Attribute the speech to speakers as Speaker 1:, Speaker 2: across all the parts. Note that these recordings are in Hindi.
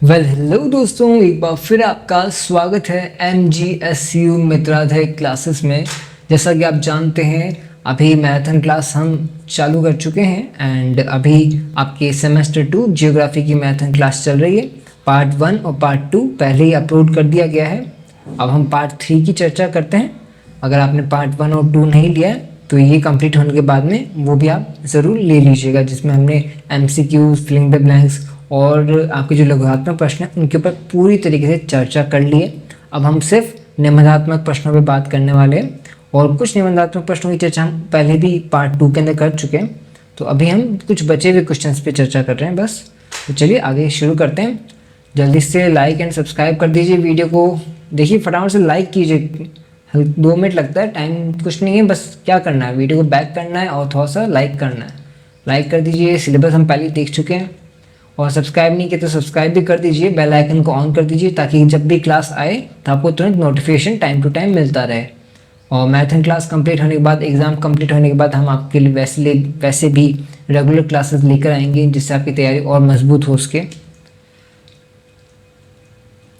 Speaker 1: हेलो दोस्तों, एक बार फिर आपका स्वागत है MGSU मित्राध्याय क्लासेस में। जैसा कि आप जानते हैं, अभी मैराथन क्लास हम चालू कर चुके हैं एंड अभी आपके सेमेस्टर 2 जियोग्राफी की मैराथन क्लास चल रही है। पार्ट 1 और पार्ट 2 पहले ही अपलोड कर दिया गया है। अब हम पार्ट 3 की चर्चा करते हैं। अगर आपने पार्ट 1 और 2 नहीं लिया है तो ये कंप्लीट होने के बाद में वो भी आप ज़रूर ले लीजिएगा, जिसमें हमने MCQ, फिलिंग द ब्लैंक्स और आपके जो लघुत्मक प्रश्न हैं उनके ऊपर पूरी तरीके से चर्चा कर लिए। अब हम सिर्फ निबंधात्मक प्रश्नों पे बात करने वाले हैं और कुछ निबंधात्मक प्रश्नों की चर्चा हम पहले भी पार्ट 2 के अंदर कर चुके हैं। तो अभी हम कुछ बचे हुए क्वेश्चंस पे चर्चा कर रहे हैं बस। तो चलिए आगे शुरू करते हैं। जल्दी से लाइक एंड सब्सक्राइब कर दीजिए वीडियो को। देखिए फटाफट से लाइक कीजिए, 2 मिनट लगता है, टाइम कुछ नहीं है, बस क्या करना है, वीडियो को बैक करना है और थोड़ा सा लाइक करना है। लाइक कर दीजिए। सिलेबस हम पहले देख चुके हैं। और सब्सक्राइब नहीं किया तो सब्सक्राइब भी कर दीजिए, बेल आइकन को ऑन कर दीजिए ताकि जब भी क्लास आए तो आपको तुरंत नोटिफिकेशन टाइम टू टाइम मिलता रहे। और मैराथन क्लास कंप्लीट होने के बाद, एग्ज़ाम कंप्लीट होने के बाद हम आपके लिए वैसे भी रेगुलर क्लासेस लेकर आएंगे जिससे आपकी तैयारी और मजबूत हो सके। ये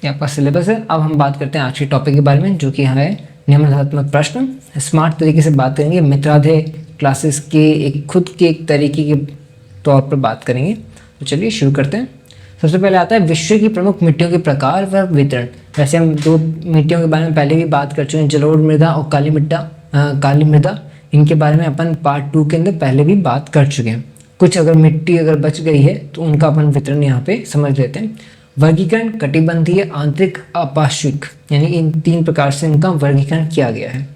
Speaker 1: आपका सिलेबस है। अब हम बात करते हैं आज के टॉपिक के बारे में, जो कि है निबंधात्मक प्रश्न। स्मार्ट तरीके से बात करेंगे, मित्राध्याय क्लासेस के एक खुद के एक तरीके के तौर पर बात करेंगे। तो चलिए शुरू करते हैं। सबसे पहले आता है विश्व की प्रमुख मिट्टियों के प्रकार व वितरण। वैसे हम 2 मिट्टियों के बारे में पहले भी बात कर चुके हैं, जलोढ़ मृदा और काली मृदा। इनके बारे में अपन पार्ट 2 के अंदर पहले भी बात कर चुके हैं। कुछ अगर मिट्टी अगर बच गई है तो उनका अपन वितरण यहाँ पे समझ लेते हैं। वर्गीकरण कटिबंधीय, आंतरिक, अपार्श्विक, यानी इन 3 प्रकार से इनका वर्गीकरण किया गया है।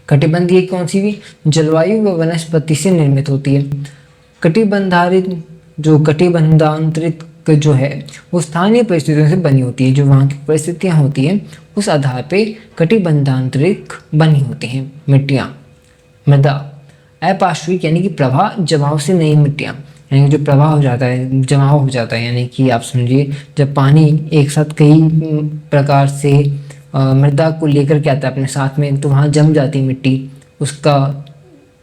Speaker 1: कटिबंधीय कौन सी भी? जलवायु व वनस्पति से निर्मित होती है। कटिबंधारित जो कटिबंधांतरित जो है वो स्थानीय परिस्थितियों से बनी होती है। जो वहाँ की परिस्थितियाँ होती हैं उस आधार पे कटिबंधांतरित बनी होती हैं मिट्टियाँ। मृदा अपार्श्विक यानी कि प्रवाह जमाव से नई मिट्टियाँ, यानी जो प्रवाह हो जाता है, जमाव हो जाता है, यानी कि आप समझिए जब पानी एक साथ कई प्रकार से मृदा को लेकर के आता है अपने साथ में तो वहाँ जम जाती है मिट्टी। उसका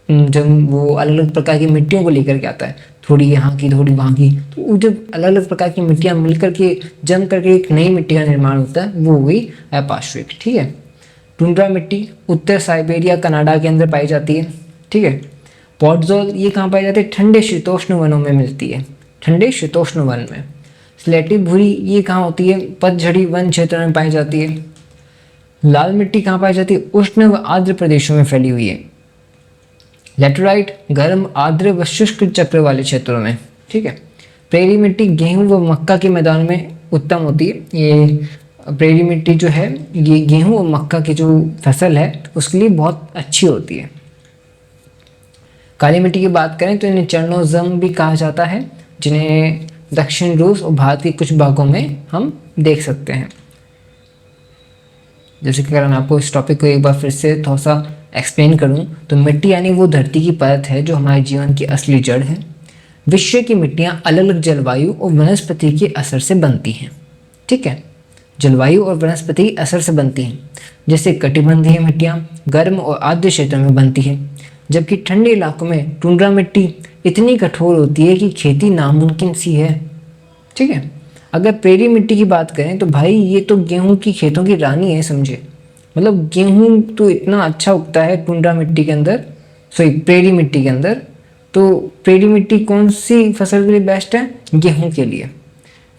Speaker 1: जब वो अलग अलग प्रकार की मिट्टियों को लेकर के आता है, थोड़ी यहाँ की थोड़ी वहाँ की, तो वो जब अलग अलग प्रकार की मिट्टियाँ मिलकर के जम करके एक नई मिट्टी का निर्माण होता है, वो हुई अपार्श्विक। ठीक है। टुंड्रा मिट्टी उत्तर साइबेरिया कनाडा के अंदर पाई जाती है। ठीक है। पॉटजोल ये कहाँ पाई जाती है? ठंडे शीतोष्ण वनों में मिलती है, ठंडे शीतोष्ण वन में। स्लेटी भूरी ये कहाँ होती है? पतझड़ी वन क्षेत्र में पाई जाती है। लाल मिट्टी कहाँ पाई जाती है? उष्ण व आर्द्र प्रदेशों में फैली हुई है। लेटराइट गर्म, आर्द्र व शुष्क चक्र वाले क्षेत्रों में। ठीक है। प्रेरी मिट्टी गेहूं व मक्का के मैदान में उत्तम होती है। ये प्रेरी मिट्टी जो है ये गेहूं और मक्का की जो फसल है उसके लिए बहुत अच्छी होती है। काली मिट्टी की बात करें तो इन्हें चर्नोजम भी कहा जाता है, जिन्हें दक्षिण रूस और भारत के कुछ भागों में हम देख सकते हैं। जैसे कि अगर मैं आपको इस टॉपिक को एक बार फिर से थोड़ा सा एक्सप्लेन करूं तो मिट्टी यानी वो धरती की परत है जो हमारे जीवन की असली जड़ है। विश्व की मिट्टियां अलग अलग जलवायु और वनस्पति के असर से बनती हैं। ठीक है। जलवायु और वनस्पति के असर से बनती हैं। जैसे कटिबंधीय मिट्टियां गर्म और आर्द्र क्षेत्र में बनती हैं, जबकि ठंडे इलाकों में टुंड्रा मिट्टी इतनी कठोर होती है कि खेती नामुमकिन सी है। ठीक है। अगर प्रेरी मिट्टी की बात करें तो भाई ये तो गेहूं की खेतों की रानी है, समझे। मतलब गेहूं तो इतना अच्छा उगता है टुंड्रा मिट्टी के अंदर, प्रेरी मिट्टी के अंदर। तो प्रेरी मिट्टी कौन सी फसल के लिए बेस्ट है? गेहूं के लिए।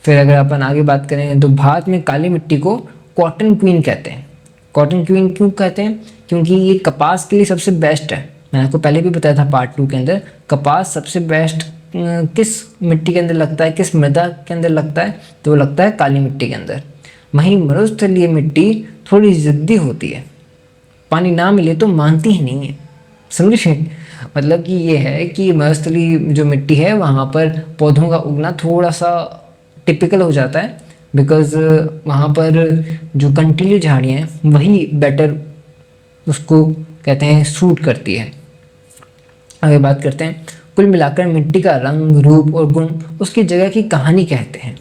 Speaker 1: फिर अगर अपन आगे बात करें तो भारत में काली मिट्टी को कॉटन क्वीन कहते हैं। कॉटन क्वीन क्यों कहते हैं? क्योंकि ये कपास के लिए सबसे बेस्ट है। मैंने आपको पहले भी बताया था पार्ट 2 के अंदर, कपास सबसे बेस्ट किस मिट्टी के अंदर लगता है, किस मृदा के अंदर लगता है, तो वो लगता है काली मिट्टी के अंदर। वहीं मरुस्थलीय मिट्टी थोड़ी ज़िद्दी होती है, पानी ना मिले तो मानती ही नहीं है, समझे। मतलब कि ये है कि मरुस्थलीय जो मिट्टी है वहाँ पर पौधों का उगना थोड़ा सा टिपिकल हो जाता है, बिकॉज वहाँ पर जो कंटीली झाड़ियाँ हैं वही बेटर उसको कहते हैं सूट करती है। आगे बात करते हैं। कुल मिलाकर मिट्टी का रंग, रूप और गुण उसकी जगह की कहानी कहते हैं।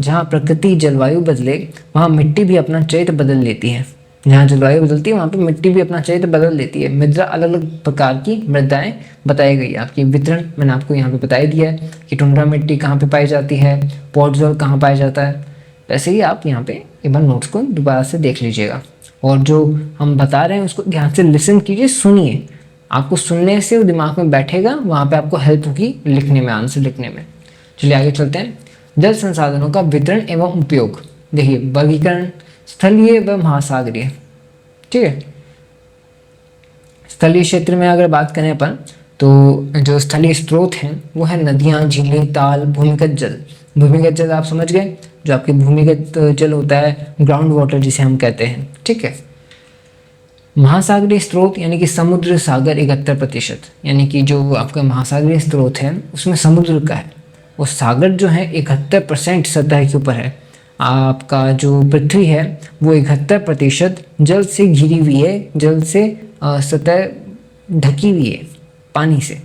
Speaker 1: जहाँ प्रकृति जलवायु बदले वहाँ मिट्टी भी अपना चरित्र बदल लेती है। जहाँ जलवायु बदलती है वहाँ पे मिट्टी भी अपना चरित्र बदल देती है। मृदा अलग अलग प्रकार की मृदाएं बताई गई है। आपकी वितरण मैंने आपको यहाँ पे बता ही दिया है कि टुंड्रा मिट्टी कहाँ पे पाई जाती है, पॉट जल कहाँ पाया जाता है। वैसे ही आप यहाँ पे एक बार नोट्स को दोबारा से देख लीजिएगा, और जो हम बता रहे हैं उसको ध्यान से लिसन कीजिए, सुनिए। आपको सुनने से वो दिमाग में बैठेगा, वहाँ पे आपको हेल्प होगी लिखने में, आंसर लिखने में। चलिए आगे चलते हैं। जल संसाधनों का वितरण एवं उपयोग। देखिए वर्गीकरण स्थलीय व महासागरीय, ठीक है। स्थलीय क्षेत्र में अगर बात करें अपन तो जो स्थलीय स्रोत हैं वो है नदियाँ, झीलें, ताल, भूमिगत जल। भूमिगत जल आप समझ गए, जो आपके भूमिगत जल होता है, ग्राउंड वाटर जिसे हम कहते हैं, ठीक है। महासागरीय स्रोत यानी कि समुद्र सागर 71%, यानी कि जो आपका महासागरीय स्रोत है उसमें समुद्र का है, और सागर जो है 71% सतह के ऊपर है। आपका जो पृथ्वी है वो 71% जल से घिरी हुई है, जल से सतह ढकी हुई है पानी से।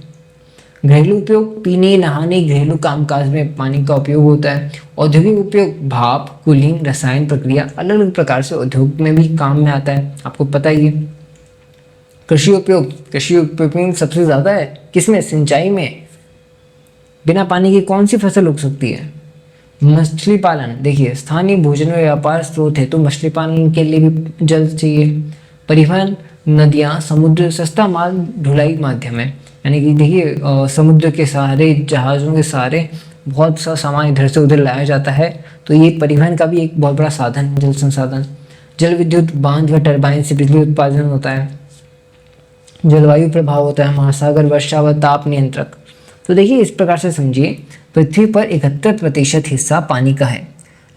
Speaker 1: घरेलू उपयोग पीने, नहाने, घरेलू कामकाज में पानी का उपयोग होता है। औद्योगिक उपयोग भाप, कूलिंग, रसायन प्रक्रिया, अलग अलग प्रकार से उद्योग में भी काम में आता है, आपको पता ही है। कृषि उपयोग, कृषि उपयोग सबसे ज़्यादा है किसमें? सिंचाई में। बिना पानी के कौन सी फसल उग सकती है? मछली पालन, देखिए स्थानीय भोजन में व्यापार स्रोत है तो मछली पालन के लिए भी जल चाहिए। परिवहन, नदियाँ, समुद्र सस्ता माल ढुलाई माध्यम है, यानी कि देखिए समुद्र के सहारे, जहाज़ों के सहारे बहुत सा सामान इधर से उधर लाया जाता है, तो ये परिवहन का भी एक बहुत बड़ा साधन है जल संसाधन। जल विद्युत, बांध व टरबाइन से बिजली उत्पादन होता है। जलवायु प्रभाव होता है, महासागर, वर्षा व ताप नियंत्रक। तो देखिए इस प्रकार से समझिए, पृथ्वी पर 71% हिस्सा पानी का है,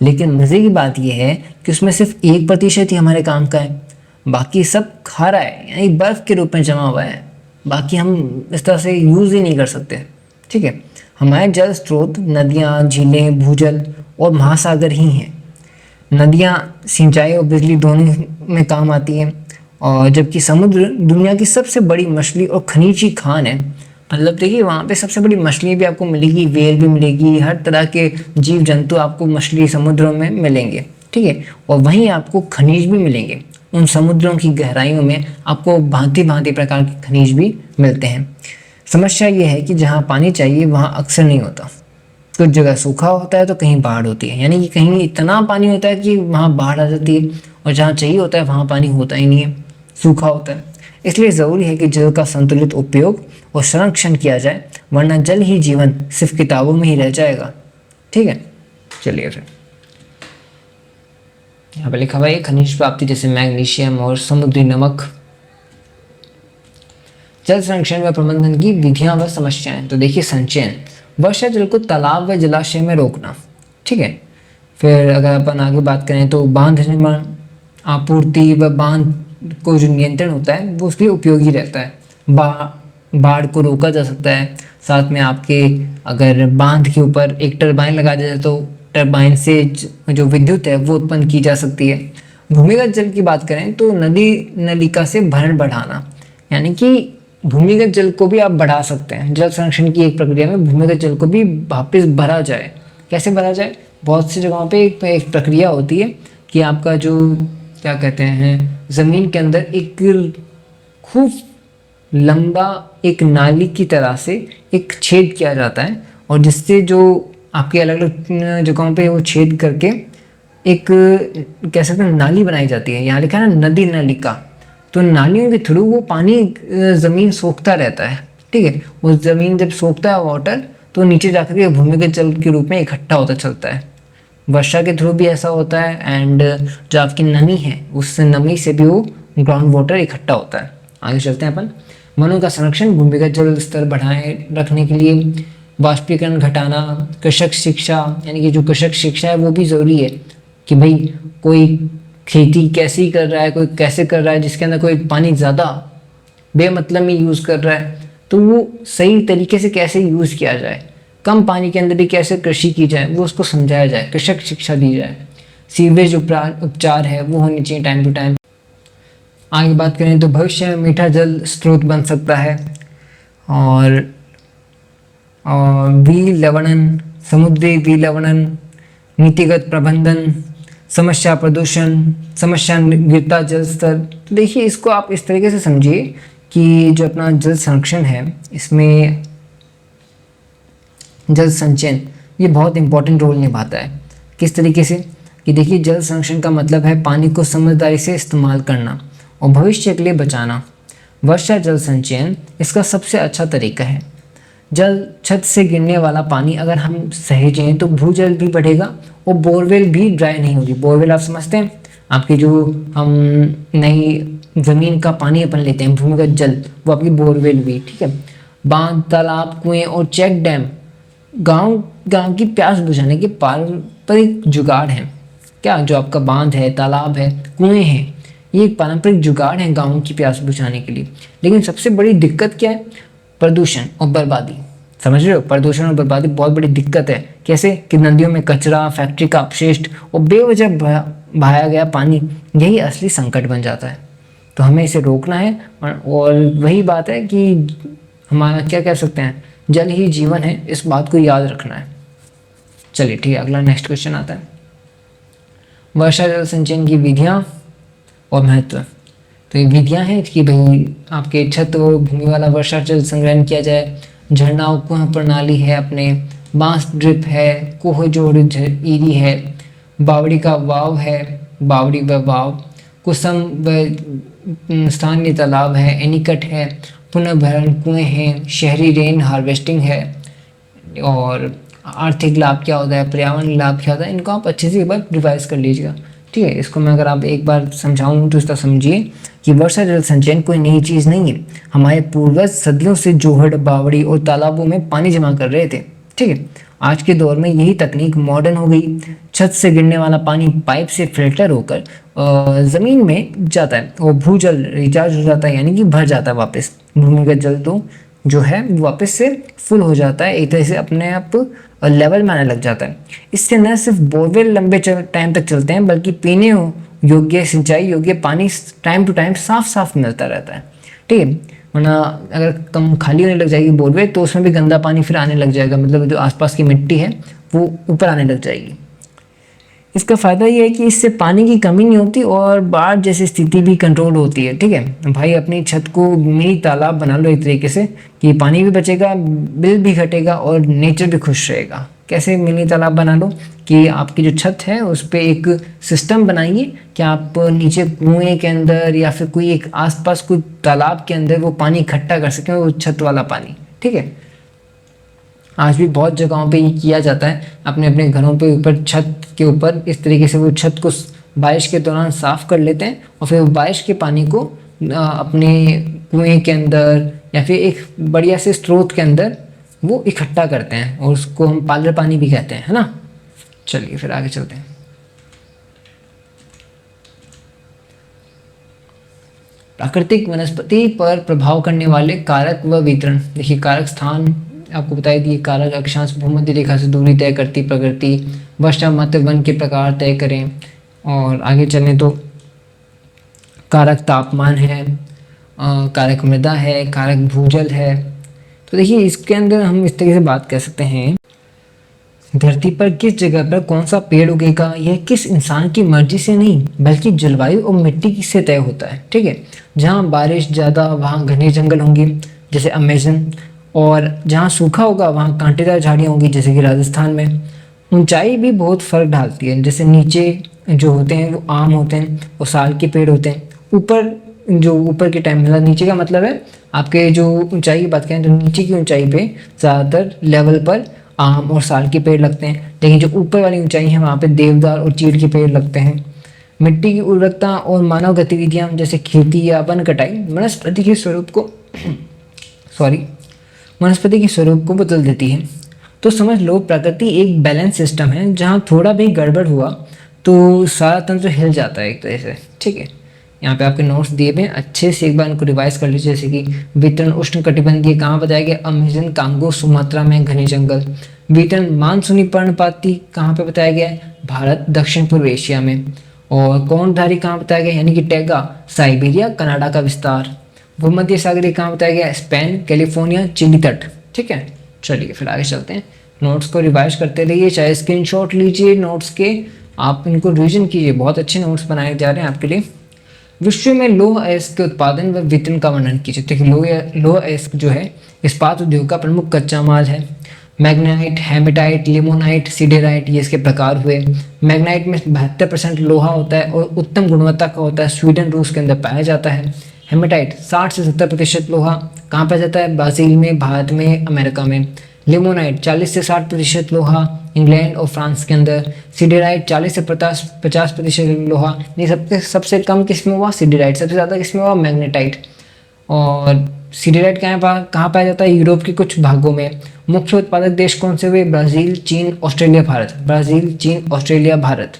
Speaker 1: लेकिन मज़े की बात यह है कि उसमें सिर्फ 1% ही हमारे काम का है, बाकी सब खारा है, यानी बर्फ़ के रूप में जमा हुआ है। बाकी हम इस तरह से यूज़ ही नहीं कर सकते, ठीक है। हमारे जल स्रोत नदियाँ, झीलें, भूजल और महासागर ही हैं। नदियाँ सिंचाई और बिजली दोनों में काम आती हैं, और जबकि समुद्र दुनिया की सबसे बड़ी मछली और खनिज की खान है। मतलब देखिए वहाँ पे सबसे बड़ी मछली भी आपको मिलेगी, व्हेल भी मिलेगी, हर तरह के जीव जंतु आपको मछली समुद्रों में मिलेंगे, ठीक है। और वहीं आपको खनिज भी मिलेंगे, उन समुद्रों की गहराइयों में आपको भांति भांति प्रकार के खनिज भी मिलते हैं। समस्या ये है कि जहाँ पानी चाहिए वहाँ अक्सर नहीं होता। कुछ जगह सूखा होता है तो कहीं बाढ़ होती है, यानी कि कहीं इतना पानी होता है कि वहाँ बाढ़ आ जाती है, और जहाँ चाहिए होता है वहाँ पानी होता ही नहीं है, सूखा होता है। इसलिए ज़रूरी है कि जल का संतुलित उपयोग और संरक्षण किया जाए, वरना जल ही जीवन सिर्फ किताबों में ही रह जाएगा, ठीक है। चलिए फिर यहाँ पे लिखा हुआ है खनिज प्राप्ति जैसे मैग्नीशियम और समुद्री नमक। जल संरक्षण व प्रबंधन की विधियां व समस्याएं। तो देखिए संचयन, वर्षा जल को तालाब व जलाशय में रोकना, ठीक है। फिर अगर अपन आगे बात करें तो बांध निर्माण, आपूर्ति व बांध को जो नियंत्रण होता है वो उसके लिए उपयोगी रहता है। बाढ़ को रोका जा सकता है। साथ में आपके अगर बांध के ऊपर एक टरबाइन लगा दिया जाए तो टरबाइन से जो विद्युत है वो उत्पन्न की जा सकती है। भूमिगत जल की बात करें तो नदी नलिका से भरण बढ़ाना, यानी कि भूमिगत जल को भी आप बढ़ा सकते हैं। जल संरक्षण की एक प्रक्रिया में भूमिगत जल को भी वापस भरा जाए। कैसे भरा जाए? बहुत सी जगहों पे एक प्रक्रिया होती है कि आपका जो क्या कहते हैं, ज़मीन के अंदर एक खूब लंबा एक नाली की तरह से एक छेद किया जाता है, और जिससे जो आपके अलग अलग जगहों पे वो छेद करके एक कह सकते हैं नाली बनाई जाती है। यहाँ लिखा है ना नदी नलिका, तो नालियों के थ्रू वो पानी ज़मीन सोखता रहता है, ठीक है। वो ज़मीन जब सोखता है वाटर तो नीचे जाकर के भूमिगत जल के रूप में इकट्ठा होता चलता है। वर्षा के थ्रू भी ऐसा होता है, एंड जो आपकी नमी है उस नमी से भी वो ग्राउंड वाटर इकट्ठा होता है। आगे चलते हैं अपन। वनों का संरक्षण, भूमिगत जल स्तर बढ़ाए रखने के लिए वाष्पीकरण घटाना, कृषक शिक्षा, यानी कि जो कृषक शिक्षा है वो भी ज़रूरी है कि भाई कोई खेती कैसी कर रहा है, कोई कैसे कर रहा है, जिसके अंदर कोई पानी ज़्यादा बेमतलब में यूज़ कर रहा है तो वो सही तरीके से कैसे यूज़ किया जाए, कम पानी के अंदर भी कैसे कृषि की जाए वो उसको समझाया जाए, कृषक शिक्षा दी जाए। सीवेज उपचार है वो होनी चाहिए टाइम टू टाइम। आगे बात करें तो भविष्य में मीठा जल स्रोत बन सकता है, और विलवणन, समुद्री विलवणन, नीतिगत प्रबंधन, समस्या प्रदूषण, समस्या गिरता जल स्तर। तो देखिए इसको आप इस तरीके से समझिए कि जो अपना जल संरक्षण है इसमें जल संचयन ये बहुत इंपॉर्टेंट रोल निभाता है। किस तरीके से कि देखिए जल संरक्षण का मतलब है पानी को समझदारी से इस्तेमाल करना और भविष्य के लिए बचाना। वर्षा जल संचयन इसका सबसे अच्छा तरीका है। जल छत से गिरने वाला पानी अगर हम सहेजें तो भूजल भी बढ़ेगा और बोरवेल भी ड्राई नहीं होगी। बोरवेल आप समझते हैं, आपकी जो हम नई ज़मीन का पानी अपन लेते हैं भूमिगत जल, वो आपकी बोरवेल भी, ठीक है। बांध, तालाब, कुएं और चेक डैम गांव गांव की प्यास बुझाने के पारंपरिक जुगाड़ हैं। क्या जो आपका बांध है, तालाब है, कुएं हैं, ये एक पारंपरिक जुगाड़ है गाँव की प्यास बुझाने के लिए। लेकिन सबसे बड़ी दिक्कत क्या है? प्रदूषण और बर्बादी। समझ रहे हो, प्रदूषण और बर्बादी बहुत बड़ी दिक्कत है। कैसे कि नदियों में कचरा, फैक्ट्री का अपशिष्ट और बेवजह बहाया गया पानी, यही असली संकट बन जाता है। तो हमें इसे रोकना है और वही बात है कि हमारा क्या कह सकते हैं, जल ही जीवन है, इस बात को याद रखना है। चलिए ठीक है, अगला नेक्स्ट क्वेश्चन आता है। वर्षा जल संचयन की विधियाँ और महत्व। तो ये विधियाँ हैं कि भाई आपके छत और भूमि वाला वर्षा जल संग्रहण किया जाए। झरना कुआं प्रणाली है, अपने बांस ड्रिप है, कोह जोड़ ईरी है, बावड़ी का वाव है, बावड़ी व वाव, कुसम व स्थानीय तालाब है, एनीकट है, पुनः भरण कुएँ हैं, शहरी रेन हार्वेस्टिंग है। और आर्थिक लाभ क्या होता है, पर्यावरण लाभ क्या होता है, इनको आप अच्छे से एक बार रिवाइज कर लीजिएगा। ठीक है, इसको मैं अगर आप एक बार समझाऊं तो इसका समझिए कि वर्षा जल संचयन कोई नई चीज़ नहीं है। हमारे पूर्वज सदियों से जोहड़, बावड़ी और तालाबों में पानी जमा कर रहे थे। ठीक है, आज के दौर में यही तकनीक मॉडर्न हो गई। छत से गिरने वाला पानी पाइप से फिल्टर होकर ज़मीन में जाता है और भूजल रिचार्ज हो जाता है, यानी कि भर जाता है वापस। भूमिगत जल तो जो है वापस से फुल हो जाता है, एक तरह से अपने आप लेवल में आने लग जाता है। इससे न सिर्फ बोरवेल लंबे टाइम तक चलते हैं, बल्कि पीने योग्य, सिंचाई योग्य पानी टाइम टू टाइम साफ साफ मिलता रहता है। ठीक है, वरना अगर कम खाली होने लग जाएगी बोरवेल तो उसमें भी गंदा पानी फिर आने लग जाएगा, मतलब जो आसपास की मिट्टी है वो ऊपर आने लग जाएगी। इसका फ़ायदा ये है कि इससे पानी की कमी नहीं होती और बाढ़ जैसी स्थिति भी कंट्रोल होती है। ठीक है भाई, अपनी छत को मिनी तालाब बना लो एक तरीके से कि पानी भी बचेगा, बिल भी घटेगा और नेचर भी खुश रहेगा। कैसे मिनी तालाब बना लो कि आपकी जो छत है उस पर एक सिस्टम बनाइए कि आप नीचे कुएं के अंदर या फिर कोई एक आसपास कोई तालाब के अंदर वो पानी इकट्ठा कर सकें, वो छत वाला पानी। ठीक है, आज भी बहुत जगहों पे ये किया जाता है, अपने अपने घरों पे ऊपर छत के ऊपर इस तरीके से वो छत को बारिश के दौरान साफ़ कर लेते हैं और फिर बारिश के पानी को अपने कुएं के अंदर या फिर एक बढ़िया से स्रोत के अंदर वो इकट्ठा करते हैं और उसको हम पालर पानी भी कहते हैं, है ना। चलिए फिर आगे चलते हैं। प्राकृतिक वनस्पति पर प्रभाव करने वाले कारक व वितरण। देखिए कारक स्थान आपको बताई दिए, कारक अक्षांश भूमध्य रेखा से दूरी तय करती प्रकृति, वर्षा मध्य वन के प्रकार तय करें। और आगे चलें तो कारक तापमान है, कारक मृदा है, कारक भूजल है। तो देखिए इसके अंदर हम इस तरीके से बात कर सकते हैं, धरती पर किस जगह पर कौन सा पेड़ उगेगा यह किस इंसान की मर्जी से नहीं बल्कि जलवायु और मिट्टी की से तय होता है। ठीक है, जहाँ बारिश ज़्यादा वहाँ घने जंगल होंगे जैसे अमेजन, और जहाँ सूखा होगा वहाँ कांटेदार झाड़ियाँ होंगी जैसे कि राजस्थान में। ऊंचाई भी बहुत फ़र्क डालती है, जैसे नीचे जो होते हैं वो आम होते हैं और साल के पेड़ होते हैं। ऊपर जो ऊपर के टाइम मतलब नीचे का मतलब है आपके जो ऊंचाई की बात करें तो नीचे की ऊंचाई पे ज़्यादातर लेवल पर आम और साल के पेड़ लगते हैं, लेकिन जो ऊपर वाली ऊंचाई है वहाँ पे देवदार और चीड़ के पेड़ लगते हैं। मिट्टी की उर्वरकता और मानव गतिविधियाँ जैसे खेती या वन कटाई वनस्पति के स्वरूप को वनस्पति के स्वरूप को बदल देती है। तो समझ लो प्रकृति एक बैलेंस सिस्टम है, जहाँ थोड़ा भी गड़बड़ हुआ तो सारा तंत्र हिल जाता है एक तरह से। ठीक है, यहाँ पे आपके नोट्स दिए हुए हैं, अच्छे से एक बार इनको रिवाइज कर लीजिए। जैसे कि वितरण उष्ण कटिबंधीय कहाँ बताया गया, अमेजन कांगो सुमात्रा में घने जंगल। वितरण मानसूनी पर्णपाती कहाँ पे बताया गया है, भारत दक्षिण पूर्व एशिया में। और कौनधारी कहाँ बताया गया यानी कि टैगा, साइबेरिया कनाडा का विस्तार। भूमध्य सागरीय कहाँ बताया गया, स्पेन, कैलिफोर्निया, चिली तट। ठीक है, चलिए फिर आगे चलते हैं। नोट्स को रिवाइज करते रहिए, चाहे स्क्रीनशॉट लीजिए नोट्स के, आप इनको रिविजन कीजिए, बहुत अच्छे नोट्स बनाए जा रहे हैं आपके लिए। विश्व में लौह अयस्क के उत्पादन व वितरण का वर्णन कीजिए। देखिए लौह अयस्क जो है इस्पात उद्योग का प्रमुख कच्चा माल है। मैग्नाइट, हेमेटाइट, लिमोनाइट, सिडेराइट, ये इसके प्रकार हुए। मैग्नाइट में 72% लोहा होता है और उत्तम गुणवत्ता का होता है, स्वीडन रूस के अंदर पाया जाता है। हेमेटाइट 60 से 70% लोहा कहाँ पाया जाता है? ब्राज़ील में, भारत में, अमेरिका में। लिमोनाइट 40 से 60% लोहा इंग्लैंड और फ्रांस के अंदर। सिडेराइट 40 से 50% लोहा। ये सबसे कम किस में हुआ? सिडेराइट। सबसे ज़्यादा किस में हुआ? मैग्नेटाइट। और सिडेराइट कहाँ पाया जाता है? यूरोप के कुछ भागों में। मुख्य उत्पादक देश कौन से हुए? ब्राज़ील, चीन, ऑस्ट्रेलिया, भारत। ब्राज़ील, चीन, ऑस्ट्रेलिया, भारत।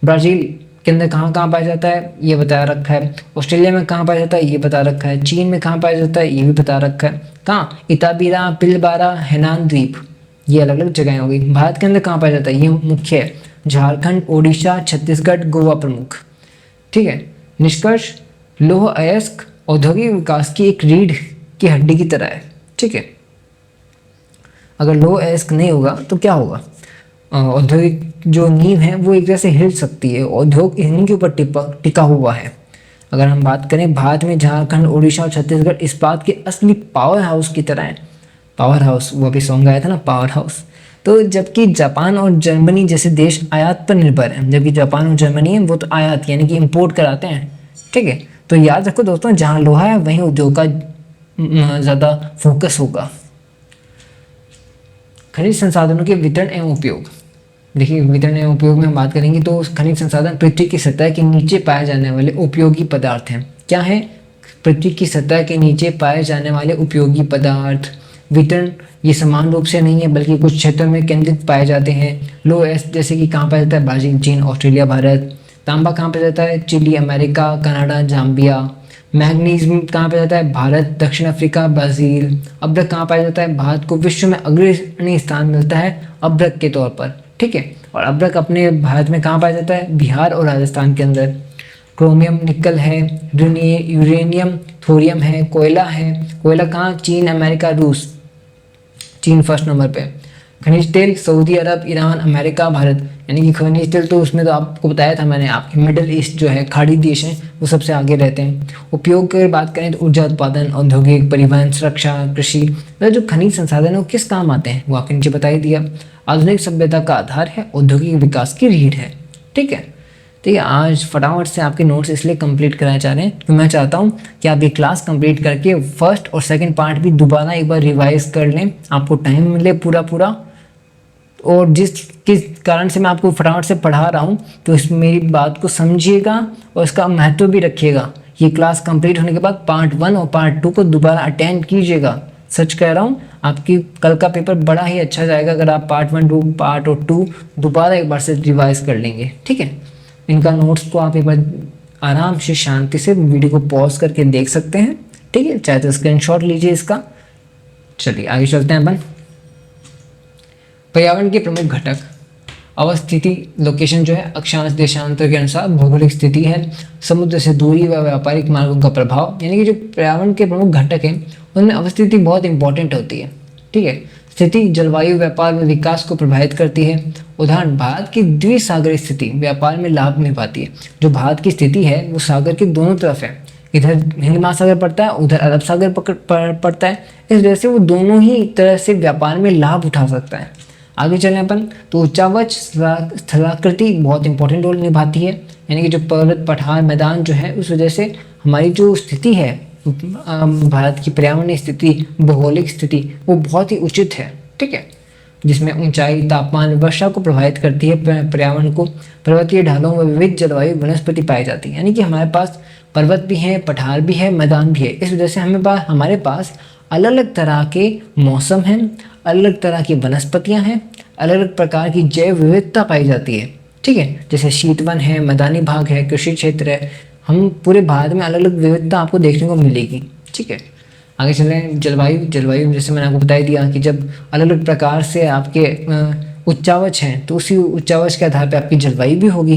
Speaker 1: ब्राज़ील के अंदर कहाँ कहाँ पाया जाता है ये बताया रखा है। ऑस्ट्रेलिया में कहाँ पाया जाता है ये बता रखा है। चीन में कहाँ पाया जाता है ये भी बता रखा है। कहाँ? इताबिरा, पिलबारा, हेनान द्वीप, ये अलग अलग जगहें होगी। भारत के अंदर कहाँ पाया जाता है ये मुख्य है। झारखंड, ओडिशा, छत्तीसगढ़, गोवा प्रमुख। ठीक है। निष्कर्ष, लौह अयस्क औद्योगिक विकास की एक रीढ़ की हड्डी की तरह है। ठीक है। अगर लौह अयस्क नहीं होगा तो क्या होगा? औद्योगिक जो नींव है वो एक तरह से हिल सकती है। उद्योग इन्हीं के ऊपर टिका हुआ है। अगर हम बात करें भारत में झारखंड, उड़ीसा और छत्तीसगढ़ इस्पात के असली पावर हाउस की तरह है। पावर हाउस, वो अभी सॉन्ग आया था ना, पावर हाउस। तो जबकि जापान और जर्मनी जैसे देश आयात पर निर्भर हैं, जबकि जापान और जर्मनी है वो तो आयात यानी कि इम्पोर्ट कराते हैं। ठीक है। तो याद रखो दोस्तों, जहाँ लोहा है वहीं उद्योग का ज़्यादा फोकस होगा। खनिज संसाधनों के वितरण एवं उपयोग। देखिए वितरण एवं उपयोग में हम बात करेंगे तो खनिज संसाधन पृथ्वी की सतह के नीचे पाए जाने वाले उपयोगी पदार्थ हैं। क्या है? पृथ्वी की सतह के नीचे पाए जाने वाले उपयोगी पदार्थ। वितरण ये समान रूप से नहीं है बल्कि कुछ क्षेत्रों में केंद्रित पाए जाते हैं। लौह अयस्क जैसे कि कहाँ पाया जाता है? ब्राज़ील, चीन, ऑस्ट्रेलिया, भारत। तांबा कहाँ पाया जाता है? Chile, America, Canada, Zambia. Manganese कहाँ पाया जाता है? भारत, दक्षिण अफ्रीका, ब्राज़ील। अभ्रक कहाँ पाया जाता है? भारत को विश्व में अग्रणी स्थान मिलता है अभ्रक के तौर पर। ठीक है। और अभ्रक अपने भारत में कहाँ पाया जाता है? बिहार और राजस्थान के अंदर। क्रोमियम, निकल है, यूरेनियम, थोरियम है, कोयला है। कोयला कहाँ? चीन, अमेरिका, रूस। चीन फर्स्ट नंबर पे। खनिज तेल सऊदी अरब, ईरान, अमेरिका, भारत। यानी कि खनिज तेल तो उसमें तो आपको बताया था मैंने, आपके मिडिल ईस्ट जो है खाड़ी देश हैं वो सबसे आगे रहते हैं। उपयोग की बात करें तो ऊर्जा उत्पादन, औद्योगिक, परिवहन, सुरक्षा, कृषि। मतलब जो खनिज संसाधन है वो किस काम आते हैं वो आपके नीचे बता ही दिया। आधुनिक सभ्यता का आधार है, औद्योगिक विकास की रीढ़ है। ठीक है। ठीक है। आज फटाफट से आपके नोट्स इसलिए कंप्लीट कराए जा रहे हैं तो मैं चाहता हूँ कि आप ये क्लास कंप्लीट करके फर्स्ट और सेकंड पार्ट भी दोबारा एक बार रिवाइज कर लें, आपको टाइम मिले पूरा। और किस कारण से मैं आपको फटाफट से पढ़ा रहा हूँ तो इस मेरी बात को समझिएगा और इसका महत्व भी रखिएगा। ये क्लास कंप्लीट होने के बाद पार्ट 1 और पार्ट 2 को दोबारा अटेंड कीजिएगा। सच कह रहा हूँ, आपकी कल का पेपर बड़ा ही अच्छा जाएगा अगर आप पार्ट 1, 2 पार्ट और 2 दोबारा एक बार से रिवाइज कर लेंगे। ठीक है। इनका नोट्स को आप एक बार आराम से शांति से वीडियो को पॉज करके देख सकते हैं। ठीक है। चाहे तो स्क्रीनशॉट लीजिए इसका। चलिए आगे चलते हैं अपन। पर्यावरण के प्रमुख घटक। अवस्थिति, लोकेशन जो है अक्षांश देशांतर के अनुसार। भौगोलिक स्थिति है, समुद्र से दूरी व व्यापारिक मार्गों का प्रभाव। यानी कि जो पर्यावरण के प्रमुख घटक हैं उनमें अवस्थिति बहुत इंपॉर्टेंट होती है। ठीक है। स्थिति जलवायु, व्यापार में विकास को प्रभावित करती है। उदाहरण, भारत की द्विसागरीय स्थिति व्यापार में लाभ निभाती है। जो भारत की स्थिति है वो सागर के दोनों तरफ है, इधर हिंद महासागर पड़ता है, उधर अरब सागर पड़ता है। इस वजह से वो दोनों ही तरह से व्यापार में लाभ उठा सकता है। आगे चलें अपन तो उच्चावच स्थलाकृति बहुत इंपॉर्टेंट रोल निभाती है। यानी कि जो पर्वत, पठार, मैदान जो है उस वजह से हमारी जो स्थिति है भारत की पर्यावरणीय स्थिति, भौगोलिक स्थिति वो बहुत ही उचित है। ठीक है। जिसमें ऊंचाई, तापमान, वर्षा को प्रभावित करती है पर्यावरण को। पर्वतीय ढालों में विविध जलवायु वनस्पति पाई जाती है। यानी कि हमारे पास पर्वत भी है, पठार भी है, मैदान भी है। इस वजह से हमारे पास अलग अलग तरह के मौसम हैं, अलग अलग तरह की वनस्पतियां हैं, अलग अलग प्रकार की जैव विविधता पाई जाती है। ठीक है। जैसे शीतवन है, मैदानी भाग है, कृषि क्षेत्र है। हम पूरे भारत में अलग अलग विविधता आपको देखने को मिलेगी। ठीक है। आगे चलें। जलवायु जैसे मैंने आपको बता दिया कि जब अलग अलग प्रकार से आपके उच्चावच हैं तो उसी उच्चावच के आधार पर आपकी जलवायु भी होगी।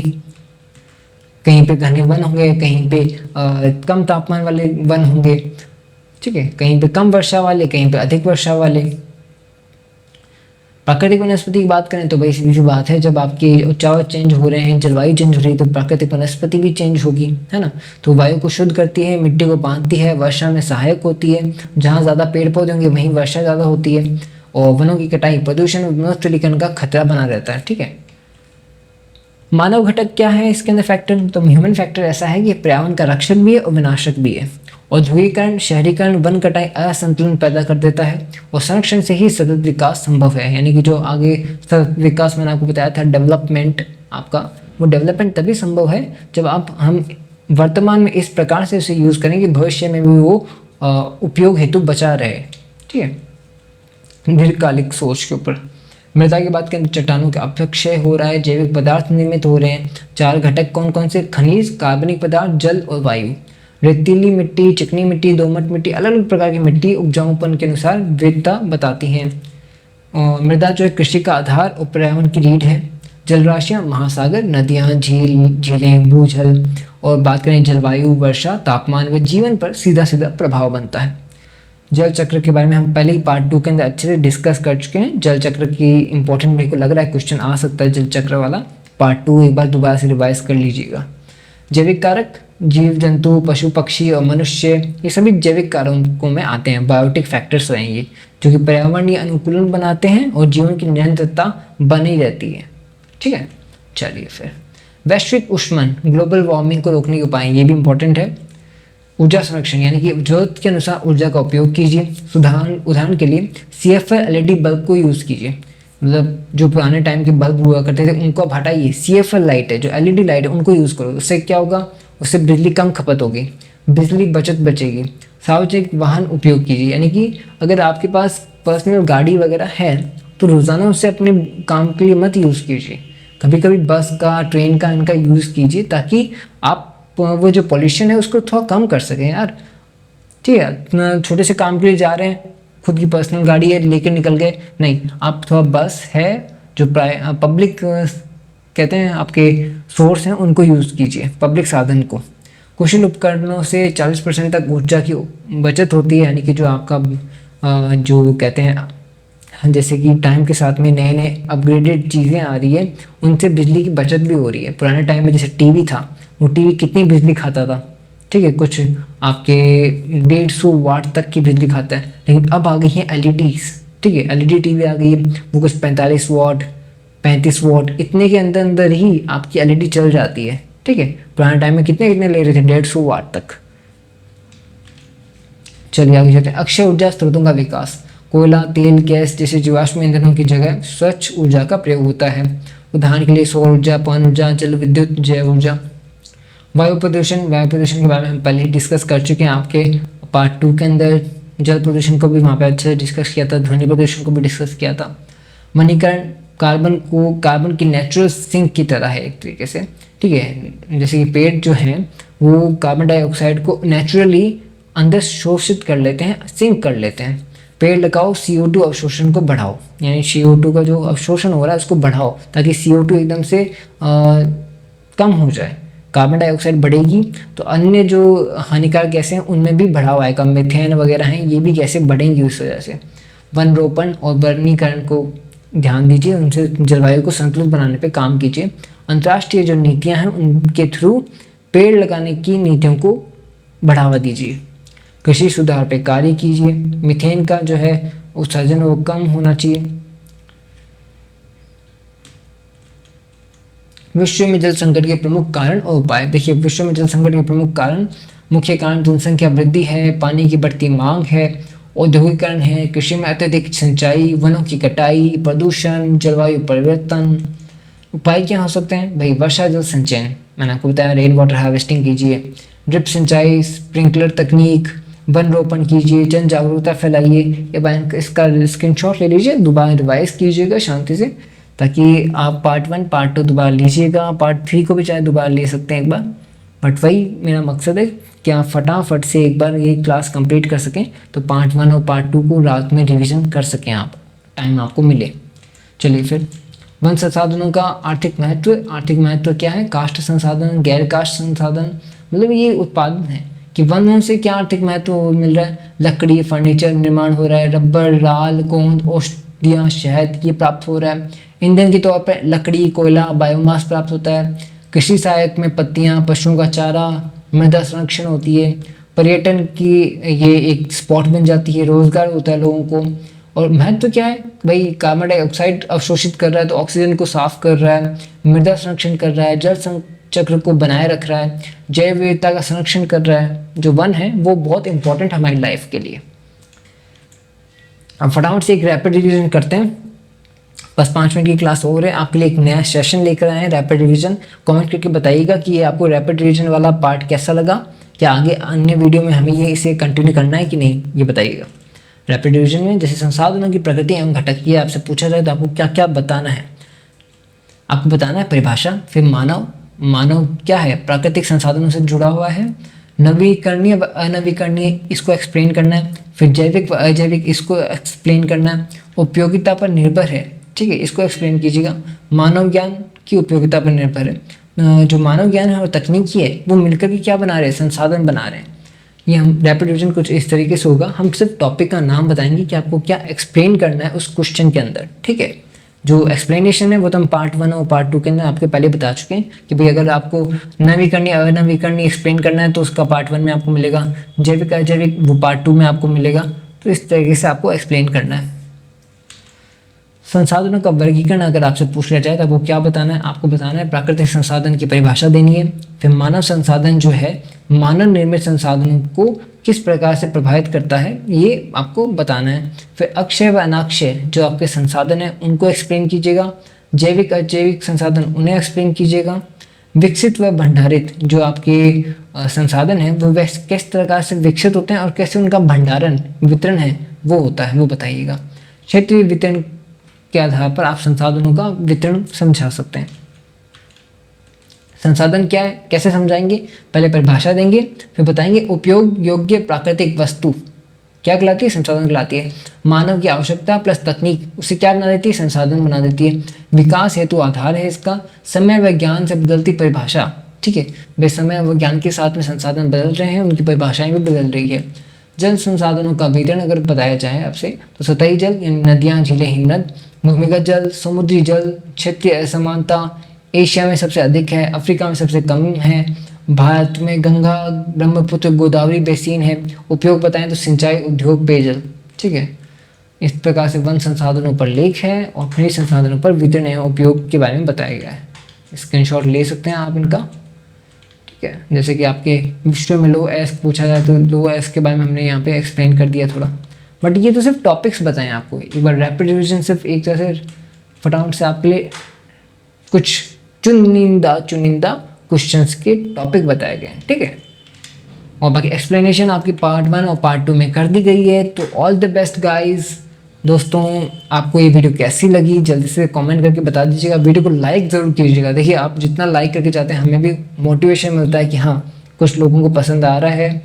Speaker 1: कहीं पे घने वन होंगे, कहीं पे कम तापमान वाले वन होंगे। ठीक है। कहीं पे कम वर्षा वाले, कहीं पे अधिक वर्षा वाले। प्राकृतिक वनस्पति की बात करें तो भाई सीधी सी बात है, जब आपके उच्चावच चेंज हो रहे हैं, जलवायु चेंज हो रही है, तो प्राकृतिक वनस्पति भी चेंज होगी, है ना। तो वायु को शुद्ध करती है, मिट्टी को बांधती है, वर्षा में सहायक होती है। जहाँ ज़्यादा पेड़ पौधे होंगे वहीं वर्षा ज़्यादा होती है। और वनों की कटाई प्रदूषण और वनोत्तरीकरण का खतरा बना रहता है, ठीक है। मानव घटक क्या है इसके अंदर फैक्टर, तो ह्यूमन फैक्टर ऐसा है कि पर्यावरण का रक्षक भी है और विनाशक भी है। औद्योगिकरण, शहरीकरण, वन कटाई असंतुलन पैदा कर देता है, और संरक्षण से ही सतत विकास संभव है। यानी कि जो आगे सतत विकास मैंने आपको बताया था, डेवलपमेंट आपका, वो डेवलपमेंट तभी संभव है जब हम वर्तमान में इस प्रकार से उसे यूज़ करें कि भविष्य में भी वो उपयोग हेतु बचा रहे, ठीक है। दीर्घकालिक सोच के ऊपर मृदा की बात करें तो चट्टानों का अपक्षय हो रहा है, जैविक पदार्थ निर्मित हो रहे हैं। 4 घटक कौन कौन से, खनिज, कार्बनिक पदार्थ, जल और वायु। रेतीली मिट्टी, चिकनी मिट्टी, दोमट मिट्टी, अलग अलग प्रकार की मिट्टी उपजाऊपन के अनुसार विविधता बताती हैं। और मृदा जो है कृषि का आधार और पर्यावरण की रीढ़ है। जलराशियाँ, महासागर, नदियाँ, झीलें, भूजल। और बात करें जलवायु, वर्षा, तापमान व जीवन पर सीधा सीधा प्रभाव बनता है। जल चक्र के बारे में हम पहले ही पार्ट 2 के अंदर अच्छे से डिस्कस कर चुके हैं। जल चक्र की इंपॉर्टेंट मेरे को लग रहा है क्वेश्चन आ सकता है जल चक्र वाला, पार्ट 2 एक बार दोबारा से रिवाइज कर लीजिएगा। जैविक कारक, जीव जंतु, पशु पक्षी और मनुष्य, ये सभी जैविक कारकों में आते हैं। बायोटिक फैक्टर्स रहेंगे जो कि पर्यावरणीय अनुकूलन बनाते हैं और जीवन की निरंतरता बनी रहती है, ठीक है। चलिए फिर वैश्विक ऊष्मन, ग्लोबल वार्मिंग को रोकने के उपाय, ये भी इंपॉर्टेंट है। ऊर्जा संरक्षण, यानी कि जरूरत के अनुसार ऊर्जा का उपयोग कीजिए। उदाहरण के लिए CFL LED बल्ब को यूज़ कीजिए। मतलब जो पुराने टाइम के बल्ब हुआ करते थे उनको अब हटाइए, CFL लाइट है, जो LED लाइट है उनको यूज़ करो। उससे क्या होगा, उससे बिजली कम खपत होगी, बिजली बचत बचेगी। सार्वजनिक वाहन उपयोग कीजिए, यानी कि अगर आपके पास पर्सनल गाड़ी वगैरह है तो रोज़ाना उससे अपने काम के लिए मत यूज़ कीजिए। कभी कभी बस का, ट्रेन का, इनका यूज़ कीजिए ताकि आप वो जो पॉल्यूशन है उसको थोड़ा कम कर सकें यार, ठीक है। छोटे से काम के लिए जा रहे हैं, खुद की पर्सनल गाड़ी है लेकर निकल गए, नहीं, आप थोड़ा बस है जो पब्लिक कहते हैं आपके सोर्स हैं उनको यूज़ कीजिए, पब्लिक साधन को। कुशल उपकरणों से 40% तक ऊर्जा की बचत होती है, यानी कि जो आपका जो कहते हैं जैसे कि टाइम के साथ में नए नए अपग्रेडेड चीज़ें आ रही है, उनसे बिजली की बचत भी हो रही है। पुराने टाइम में जैसे टीवी था, वो टीवी कितनी बिजली खाता था, ठीक है, कुछ आपके 150 वाट तक की बिजली खाता है। लेकिन अब आ गई हैं LEDs, ठीक है, LED टीवी आ गई है, वो कुछ 45 वाट, 35 वाट, इतने के अंदर अंदर ही आपकी LED चल जाती है, ठीक है। पुराने टाइम में कितने कितने ले रहे थे, 150 वाट तक। चलिए आगे चलते हैं। अक्षय ऊर्जा स्रोतों का विकास, कोयला, तेल, गैस जैसे जीवाश्म ईंधनों की जगह स्वच्छ ऊर्जा का प्रयोग होता है। उदाहरण के लिए सौर ऊर्जा, पवन ऊर्जा, जल विद्युत, जैव ऊर्जा। वायु प्रदूषण, के बारे में हम पहले ही डिस्कस कर चुके हैं आपके पार्ट 2 के अंदर। जल प्रदूषण को भी वहाँ पे अच्छे से डिस्कस किया था, ध्वनि प्रदूषण को भी डिस्कस किया था। वनीकरण, कार्बन की नेचुरल सिंक की तरह है एक तरीके से, ठीक है। जैसे कि पेड़ जो हैं वो कार्बन डाइऑक्साइड को नेचुरली अंदर शोषित कर लेते हैं, सिंक कर लेते हैं। पेड़ लगाओ, CO2 अवशोषण को बढ़ाओ, यानी CO2 का जो अवशोषण हो रहा है उसको बढ़ाओ ताकि CO2 एकदम से कम हो जाए। कार्बन डाइऑक्साइड बढ़ेगी तो अन्य जो हानिकारक गैसें हैं उनमें भी बढ़ाव आएगा, मीथेन वगैरह हैं, ये भी गैसें बढ़ेंगी उस वजह से। वन रोपण और वनीकरण को ध्यान दीजिए, उनसे जलवायु को संतुलित बनाने पे काम कीजिए। अंतर्राष्ट्रीय जो नीतियाँ हैं उनके थ्रू पेड़ लगाने की नीतियों को बढ़ावा दीजिए। कृषि सुधार पे कार्य कीजिए। मीथेन का जो है उत्सर्जन वो कम होना चाहिए। विश्व में जल संकट के प्रमुख कारण और उपाय, देखिए विश्व में जल संकट के प्रमुख कारण, मुख्य कारण जनसंख्या वृद्धि है, पानी की बढ़ती मांग है, औद्योगिकरण है, कृषि में अत्यधिक सिंचाई, वनों की कटाई, प्रदूषण, जलवायु परिवर्तन। उपाय क्या हो सकते हैं भाई, वर्षा जल संचयन, मैंने आपको बताया रेन वाटर हार्वेस्टिंग कीजिए, ड्रिप सिंचाई, स्प्रिंकलर तकनीक, वन रोपण कीजिए, जन जागरूकता फैलाइए। ये बैंक इसका स्क्रीनशॉट ले लीजिए, दोबारा रिवाइज कीजिएगा शांति से ताकि आप पार्ट 1 पार्ट 2 दोबारा लीजिएगा, पार्ट 3 को भी चाहे दोबारा ले सकते हैं एक बार, बट वही मेरा मकसद है कि आप फटाफट से एक बार ये क्लास कंप्लीट कर सकें तो पार्ट 1 और पार्ट 2 को रात में रिवीजन कर सकें, आप टाइम आपको मिले। चलिए फिर वन संसाधनों का आर्थिक महत्व, आर्थिक महत्व क्या है, काष्ठ संसाधन, गैर काष्ठ संसाधन, मतलब ये उत्पादन है कि वन से क्या आर्थिक महत्व मिल रहा है, लकड़ी, फर्नीचर निर्माण हो रहा है, रबर, राल, गोंद, मोमबत्तियाँ, शहद ये प्राप्त हो रहा है। ईंधन के तौर पर लकड़ी, कोयला, बायोमास प्राप्त होता है। कृषि सहायक में पत्तियाँ, पशुओं का चारा, मृदा संरक्षण होती है। पर्यटन की ये एक स्पॉट बन जाती है, रोजगार होता है लोगों को। और महत्व क्या है भाई, कार्बन डाइऑक्साइड अवशोषित कर रहा है तो ऑक्सीजन को साफ कर रहा है, मृदा संरक्षण कर रहा है, जल चक्र को बनाए रख रहा है, जैव विविधता का संरक्षण कर रहा है। जो वन है वो बहुत इंपॉर्टेंट हमारी लाइफ के लिए। अब फटाफट से एक रैपिड रिवीजन करते हैं, बस 5 मिनट की क्लास हो रही है। आपके लिए एक नया सेशन लेकर आए हैं रैपिड रिवीजन। कमेंट करके बताइएगा कि ये आपको रैपिड रिवीजन वाला पार्ट कैसा लगा, क्या आगे अन्य वीडियो में हमें ये इसे कंटिन्यू करना है कि नहीं, ये बताइएगा। रैपिड रिवीजन में जैसे संसाधनों की प्रकृति एवं घटक, ये आपसे पूछा जाए तो आपको क्या क्या बताना है। आपको बताना है परिभाषा, फिर मानव, मानव क्या है, प्राकृतिक संसाधनों से जुड़ा हुआ है। नवीकरणीय व अनवीकरणीय, इसको एक्सप्लेन करना है। फिर जैविक व अजैविक, इसको एक्सप्लेन करना है। उपयोगिता पर निर्भर है, ठीक है, इसको एक्सप्लेन कीजिएगा। मानव ज्ञान की उपयोगिता पर निर्भर है। जो मानव ज्ञान है और तकनीकी है वो मिलकर के क्या बना रहे हैं, संसाधन बना रहे हैं। ये हम रैपिड रिवीजन कुछ इस तरीके से होगा, हम सिर्फ टॉपिक का नाम बताएंगे कि आपको क्या एक्सप्लेन करना है उस क्वेश्चन के अंदर, ठीक है। जो एक्सप्लेनेशन है वो तो हम पार्ट 1 और पार्ट 2 के अंदर आपके पहले बता चुके हैं कि भाई अगर आपको नवीकरणीय अनवीकरणीय एक्सप्लेन करना है तो उसका पार्ट 1 में आपको मिलेगा, जैविक अजैविक वो पार्ट 2 में आपको मिलेगा। तो इस तरीके से आपको एक्सप्लेन करना है। संसाधनों का वर्गीकरण अगर आपसे पूछ लिया जाए तो आपको क्या बताना है, आपको बताना है प्राकृतिक संसाधन की परिभाषा देनी है। फिर मानव संसाधन जो है, मानव निर्मित संसाधनों को किस प्रकार से प्रभावित करता है ये आपको बताना है। फिर अक्षय व अनाक्षय जो आपके संसाधन है उनको एक्सप्लेन कीजिएगा। जैविक अजैविक संसाधन उन्हें एक्सप्लेन कीजिएगा। विकसित व भंडारित जो आपके संसाधन है वो किस प्रकार से विकसित होते हैं और कैसे उनका भंडारण वितरण है वो होता है, वो बताइएगा। क्षेत्रीय वितरण के आधार पर आप संसाधनों का वितरण समझा सकते हैं। संसाधन क्या है, कैसे समझाएंगे, पहले परिभाषा देंगे, फिर बताएंगे उपयोग योग्य प्राकृतिक वस्तु क्या कहलाती है, संसाधन कहलाती है। मानव की आवश्यकता प्लस तकनीक उसे क्या बना देती है, संसाधन बना देती है। विकास हेतु आधार है इसका। समय व ज्ञान से बदलती परिभाषा, ठीक है, वे समय व ज्ञान के साथ में संसाधन बदल रहे हैं, उनकी परिभाषाएं भी बदल रही है। जल संसाधनों का वितरण अगर बताया जाए आपसे तो सतही जल यानी नदियाँ, झीलें, हिमनद, भूमिगत जल, समुद्री जल, क्षेत्रीय असमानता, एशिया में सबसे अधिक है, अफ्रीका में सबसे कम है, भारत में गंगा, ब्रह्मपुत्र, गोदावरी बेसिन है। उपयोग बताएं तो सिंचाई, उद्योग, पेयजल, ठीक है। इस प्रकार से वन संसाधनों पर लेख है और खनिज संसाधनों पर वितरण एवं उपयोग के बारे में बताया गया है। स्क्रीनशॉट ले सकते हैं आप इनका, ठीक है। जैसे कि आपके विषय में लो एस पूछा जाए तो लो एस के बारे में हमने यहाँ पे एक्सप्लेन कर दिया थोड़ा, बट ये तो सिर्फ टॉपिक्स बताएं आपको। एक बार रैपिड रिवीजन सिर्फ एक तरह से फटाफट से आपके लिए कुछ चुनिंदा क्वेश्चंस के टॉपिक बताए गए हैं, ठीक है। और बाकी एक्सप्लेनेशन आपकी पार्ट 1 और पार्ट 2 में कर दी गई है। तो ऑल द बेस्ट गाइस। दोस्तों आपको ये वीडियो कैसी लगी जल्दी से कमेंट करके बता दीजिएगा। वीडियो को लाइक ज़रूर कीजिएगा। देखिए आप जितना लाइक करके जाते हैं हमें भी मोटिवेशन मिलता है कि हाँ कुछ लोगों को पसंद आ रहा है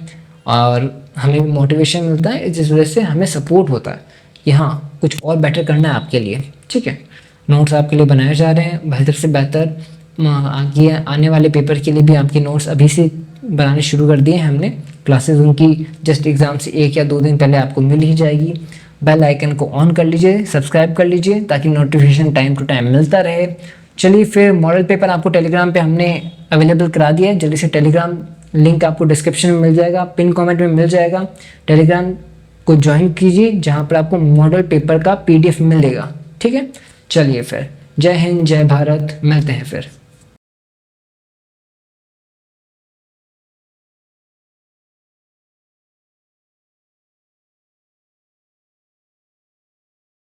Speaker 1: और हमें भी मोटिवेशन मिलता है, जिस वजह से हमें सपोर्ट होता है कि हाँ कुछ और बेटर करना है आपके लिए, ठीक है। नोट्स आपके लिए बनाए जा रहे हैं बेहतर से बेहतर। आगे आने वाले पेपर के लिए भी आपके नोट्स अभी से बनाने शुरू कर दिए हैं हमने। क्लासेस उनकी जस्ट एग्ज़ाम से 1 या 2 दिन पहले आपको मिल ही जाएगी। बेल आइकन को ऑन कर लीजिए, सब्सक्राइब कर लीजिए ताकि नोटिफिकेशन टाइम टू टाइम मिलता रहे। चलिए फिर मॉडल पेपर आपको टेलीग्राम पे हमने अवेलेबल करा दिया है। जल्दी से टेलीग्राम लिंक आपको डिस्क्रिप्शन में मिल जाएगा, पिन कमेंट में मिल जाएगा। टेलीग्राम को ज्वाइन कीजिए जहाँ पर आपको मॉडल पेपर का PDF मिलेगा, ठीक है। चलिए फिर जय हिंद, जय भारत, मिलते हैं फिर।